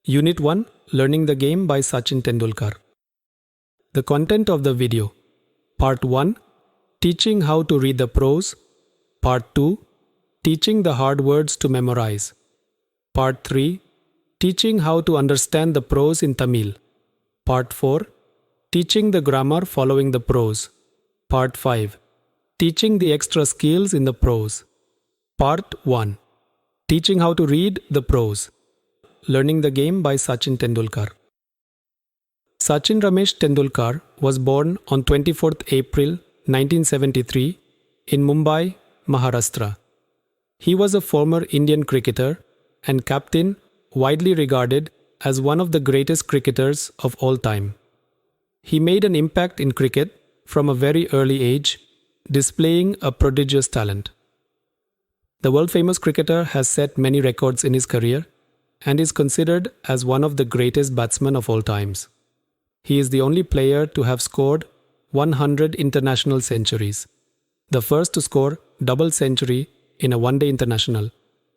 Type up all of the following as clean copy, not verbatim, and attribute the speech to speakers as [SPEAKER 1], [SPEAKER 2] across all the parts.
[SPEAKER 1] Unit 1 Learning the Game by Sachin Tendulkar. The content of the video: Part 1 Teaching how to read the prose. Part 2 Teaching the hard words to memorize. Part 3 Teaching how to understand the prose in Tamil. Part 4 Teaching the grammar following the prose. Part 5 Teaching the extra skills in the prose. Part 1 Teaching how to read the prose. Learning the Game by Sachin Tendulkar. Sachin Ramesh Tendulkar was born on 24th April 1973 in Mumbai, Maharashtra. He was a former Indian cricketer and captain, widely regarded as one of the greatest cricketers of all time. He made an impact in cricket from a very early age, displaying a prodigious talent. The world-famous cricketer has set many records in his career and is considered as one of the greatest batsmen of all times. He is the only player to have scored 100 international centuries, the first to score double century in a one-day international,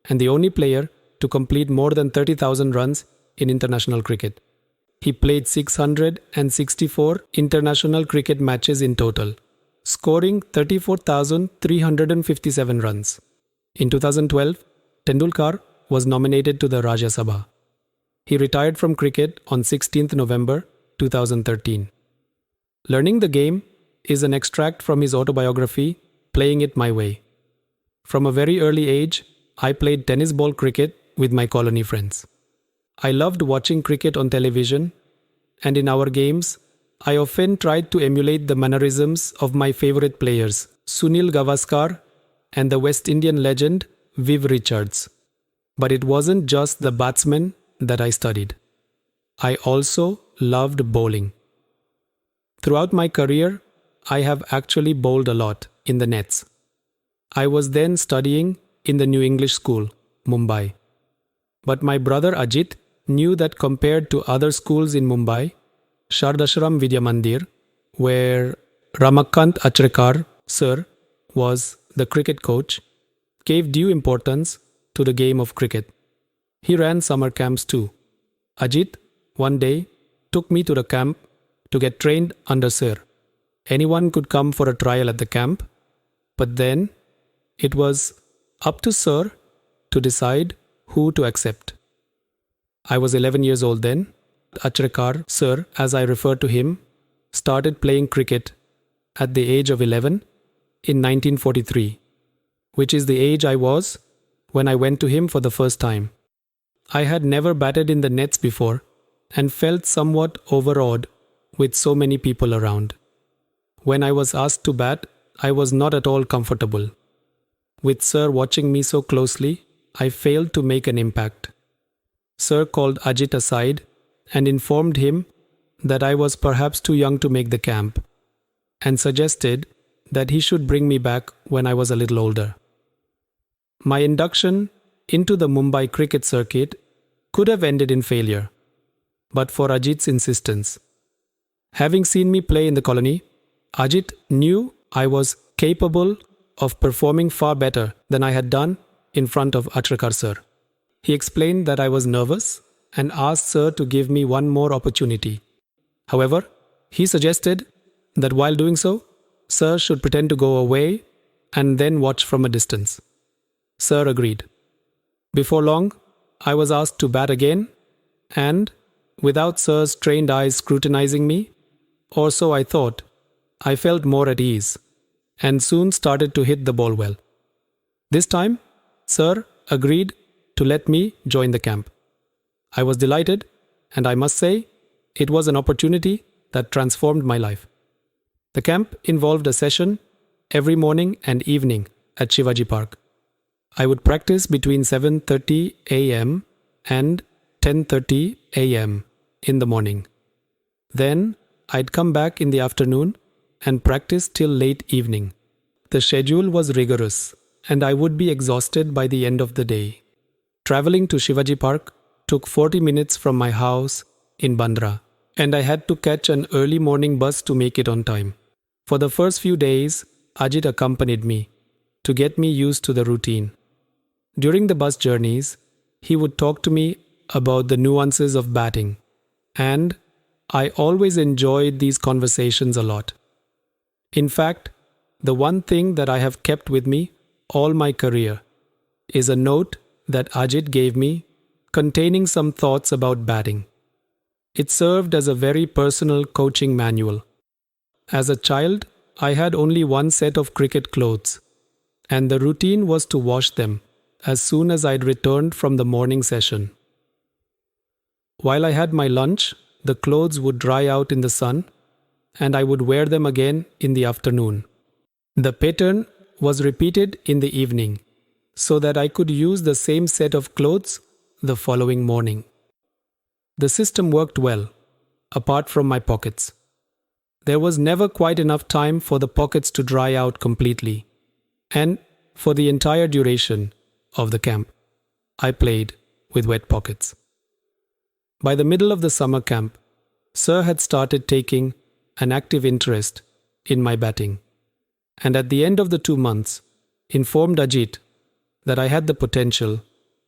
[SPEAKER 1] and the only player to complete more than 30,000 runs in international cricket. He played 664 international cricket matches in total, scoring 34,357 runs. In 2012, Tendulkar was nominated to the Rajya Sabha. He retired from cricket on 16th November 2013. Learning the Game is an extract from his autobiography, Playing It My Way. From a very early age, I played tennis ball cricket with my colony friends. I loved watching cricket on television, and in our games, I often tried to emulate the mannerisms of my favorite players, Sunil Gavaskar and the West Indian legend Viv Richards. But it wasn't just the batsmen that I studied. I also loved bowling. Throughout my career, I have actually bowled a lot in the nets. I was then studying in the New English School, Mumbai. But my brother Ajit knew that compared to other schools in Mumbai, Shardashram Vidya Mandir, where Ramakant Achrekar sir was the cricket coach, gave due importance to the game of cricket. He ran summer camps too. Ajit, one day, took me to the camp to get trained under sir. Anyone could come for a trial at the camp, but then it was up to sir to decide who to accept. I was 11 years old then. Achrekar sir, as I refer to him, started playing cricket at the age of 11 in 1943, which is the age I was when I went to him for the first time. I had never batted in the nets before and felt somewhat overawed with so many people around. When I was asked to bat, I was not at all comfortable. With sir watching me so closely, I failed to make an impact. Sir called Ajit aside and informed him that I was perhaps too young to make the camp, and suggested that he should bring me back when I was a little older. My induction into the Mumbai cricket circuit could have ended in failure, but for Ajit's insistence. Having seen me play in the colony, Ajit knew I was capable of performing far better than I had done in front of Achrekar sir. He explained that I was nervous and asked sir to give me one more opportunity. However, he suggested that while doing so, sir should pretend to go away and then watch from a distance. Sir agreed. Before long, I was asked to bat again, and, without sir's trained eyes scrutinizing me, or so I thought, I felt more at ease, and soon started to hit the ball well. This time, sir agreed to let me join the camp. I was delighted, and I must say, it was an opportunity that transformed my life. The camp involved a session every morning and evening at Shivaji Park. I would practice between 7:30 a.m. and 10:30 a.m. in the morning. Then I'd come back in the afternoon and practice till late evening. The schedule was rigorous, and I would be exhausted by the end of the day. Traveling to Shivaji Park took 40 minutes from my house in Bandra, and I had to catch an early morning bus to make it on time. For the first few days, Ajit accompanied me to get me used to the routine. During the bus journeys, he would talk to me about the nuances of batting, and I always enjoyed these conversations a lot. In fact, the one thing that I have kept with me all my career is a note that Ajit gave me containing some thoughts about batting. It served as a very personal coaching manual. As a child, I had only one set of cricket clothes, and the routine was to wash them as soon as I'd returned from the morning session. While I had my lunch, the clothes would dry out in the sun, and I would wear them again in the afternoon. The pattern was repeated in the evening, so that I could use the same set of clothes the following morning. The system worked well, apart from my pockets. There was never quite enough time for the pockets to dry out completely, and for the entire duration of the camp, I played with wet pockets. By the middle of the summer camp, Sir had started taking an active interest in my batting, and at the end of the 2 months, informed Ajit that I had the potential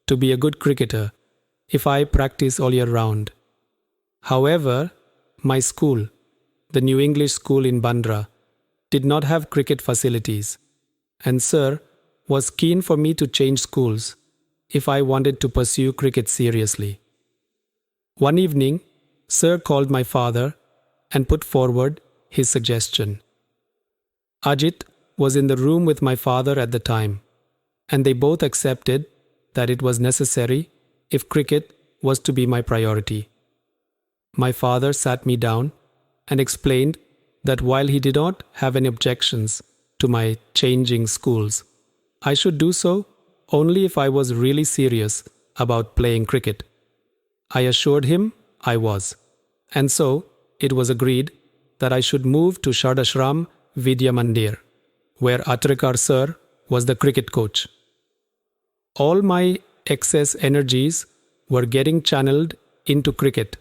[SPEAKER 1] to be a good cricketer if I practice all year round. However, my school, the New English School in Bandra, did not have cricket facilities, and Sir was keen for me to change schools if I wanted to pursue cricket seriously. One evening, Sir called my father and put forward his suggestion. Ajit was in the room with my father at the time, and they both accepted that it was necessary if cricket was to be my priority. My father sat me down and explained that while he did not have any objections to my changing schools, I should do so only if I was really serious about playing cricket. I assured him I was, and so it was agreed that I should move to Shardashram Vidya Mandir, where Atrikar Sir was the cricket coach. All my excess energies were getting channeled into cricket,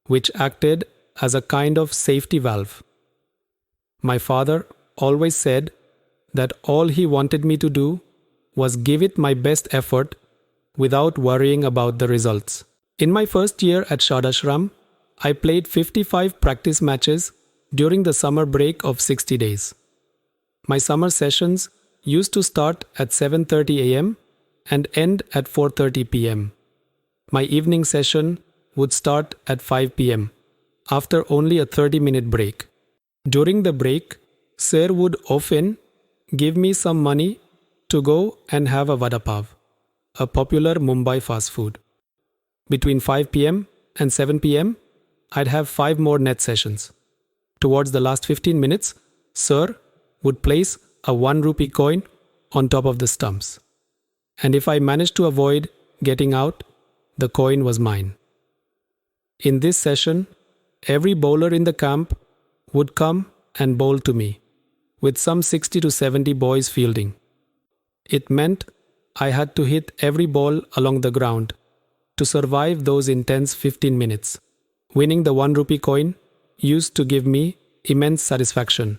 [SPEAKER 1] which acted as a kind of safety valve. My father always said that all he wanted me to do was give it my best effort without worrying about the results. In my first year at Shardashram, I played 55 practice matches during the summer break of 60 days. My summer sessions used to start at 7:30 a.m. and end at 4:30 p.m. My evening session would start at 5 p.m. after only a 30-minute break. During the break, Sir would often give me some money to go and have a vada pav, a popular Mumbai fast food. Between 5 p.m. and 7 p.m., I'd have 5 more net sessions. Towards the last 15 minutes, Sir would place a 1 rupee coin on top of the stumps. And if I managed to avoid getting out, the coin was mine. In this session, every bowler in the camp would come and bowl to me, with some 60 to 70 boys fielding. It meant I had to hit every ball along the ground to survive those intense 15 minutes. Winning the 1 rupee coin used to give me immense satisfaction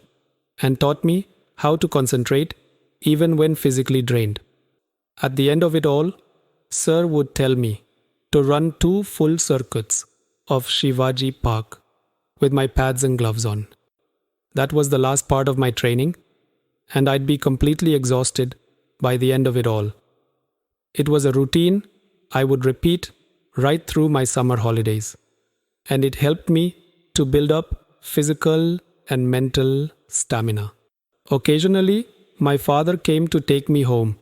[SPEAKER 1] and taught me how to concentrate even when physically drained. At the end of it all, Sir would tell me to run 2 full circuits of Shivaji Park with my pads and gloves on. That was the last part of my training, and I'd be completely exhausted by the end of it all. It was a routine I would repeat right through my summer holidays, and it helped me to build up physical and mental stamina. Occasionally, my father came to take me home,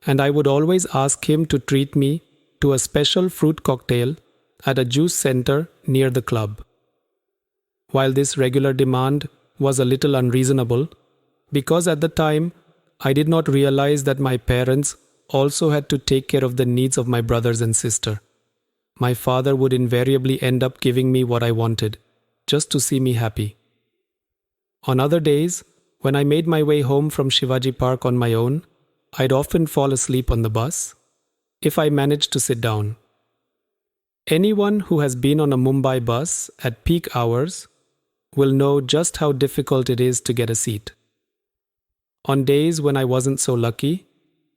[SPEAKER 1] and I would always ask him to treat me to a special fruit cocktail at a juice center near the club. While this regular demand was a little unreasonable, because at the time I did not realize that my parents also had to take care of the needs of my brothers and sister. My father would invariably end up giving me what I wanted, just to see me happy. On other days, when I made my way home from Shivaji Park on my own, I'd often fall asleep on the bus, if I managed to sit down. Anyone who has been on a Mumbai bus at peak hours will know just how difficult it is to get a seat. On days when I wasn't so lucky,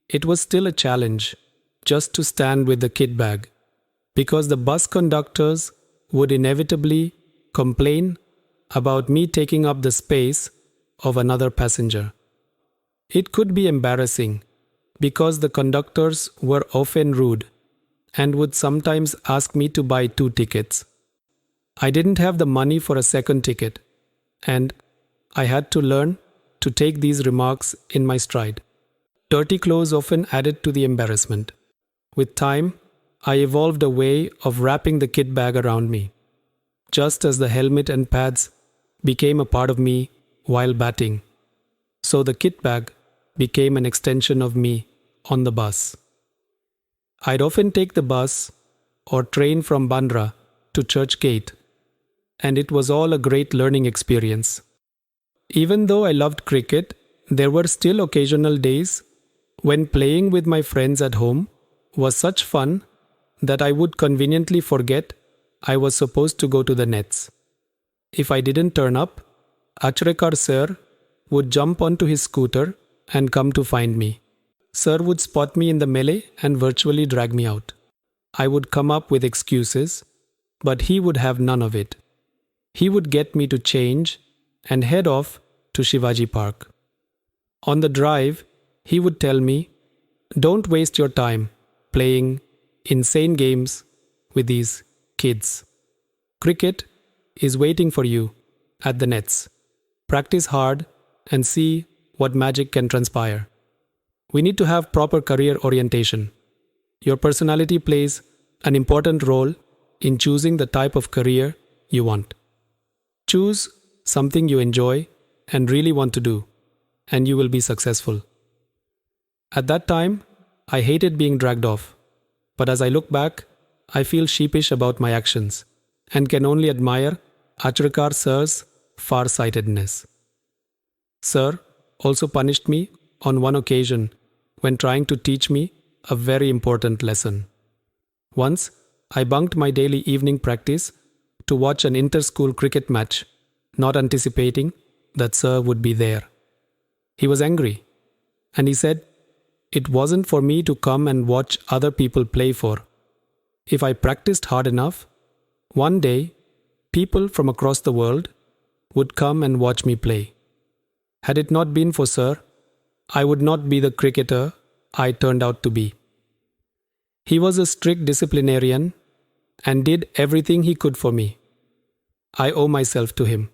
[SPEAKER 1] it was still a challenge just to stand with the kit bag, because the bus conductors would inevitably complain about me taking up the space of another passenger. It could be embarrassing because the conductors were often rude and would sometimes ask me to buy 2 tickets. I didn't have the money for a second ticket, and I had to learn to take these remarks in my stride. Dirty clothes often added to the embarrassment. With time, I evolved a way of wrapping the kit bag around me, just as the helmet and pads became a part of me while batting. So the kit bag became an extension of me on the bus. I'd often take the bus or train from Bandra to Church Gate, and it was all a great learning experience. Even though I loved cricket, there were still occasional days when playing with my friends at home was such fun that I would conveniently forget I was supposed to go to the nets. If I didn't turn up, Achrekar sir would jump onto his scooter and come to find me. Sir would spot me in the melee and virtually drag me out. I would come up with excuses, but he would have none of it. He would get me to change and head off to Shivaji Park. On the drive, he would tell me, "Don't waste your time playing insane games with these kids. Cricket is waiting for you at the nets. Practice hard and see what magic can transpire. We need to have proper career orientation. Your personality plays an important role in choosing the type of career you want. Choose something you enjoy and really want to do, and you will be successful." At that time, I hated being dragged off, but as I look back, I feel sheepish about my actions and can only admire Achrekar sir's far-sightedness. Sir also punished me on one occasion when trying to teach me a very important lesson. Once, I bunked my daily evening practice to watch an inter-school cricket match, not anticipating that sir would be there. He was angry, and he said it wasn't for me to come and watch other people play for. If I practiced hard enough, one day, people from across the world would come and watch me play. Had it not been for sir, I would not be the cricketer I turned out to be. He was a strict disciplinarian and did everything he could for me. I owe myself to him.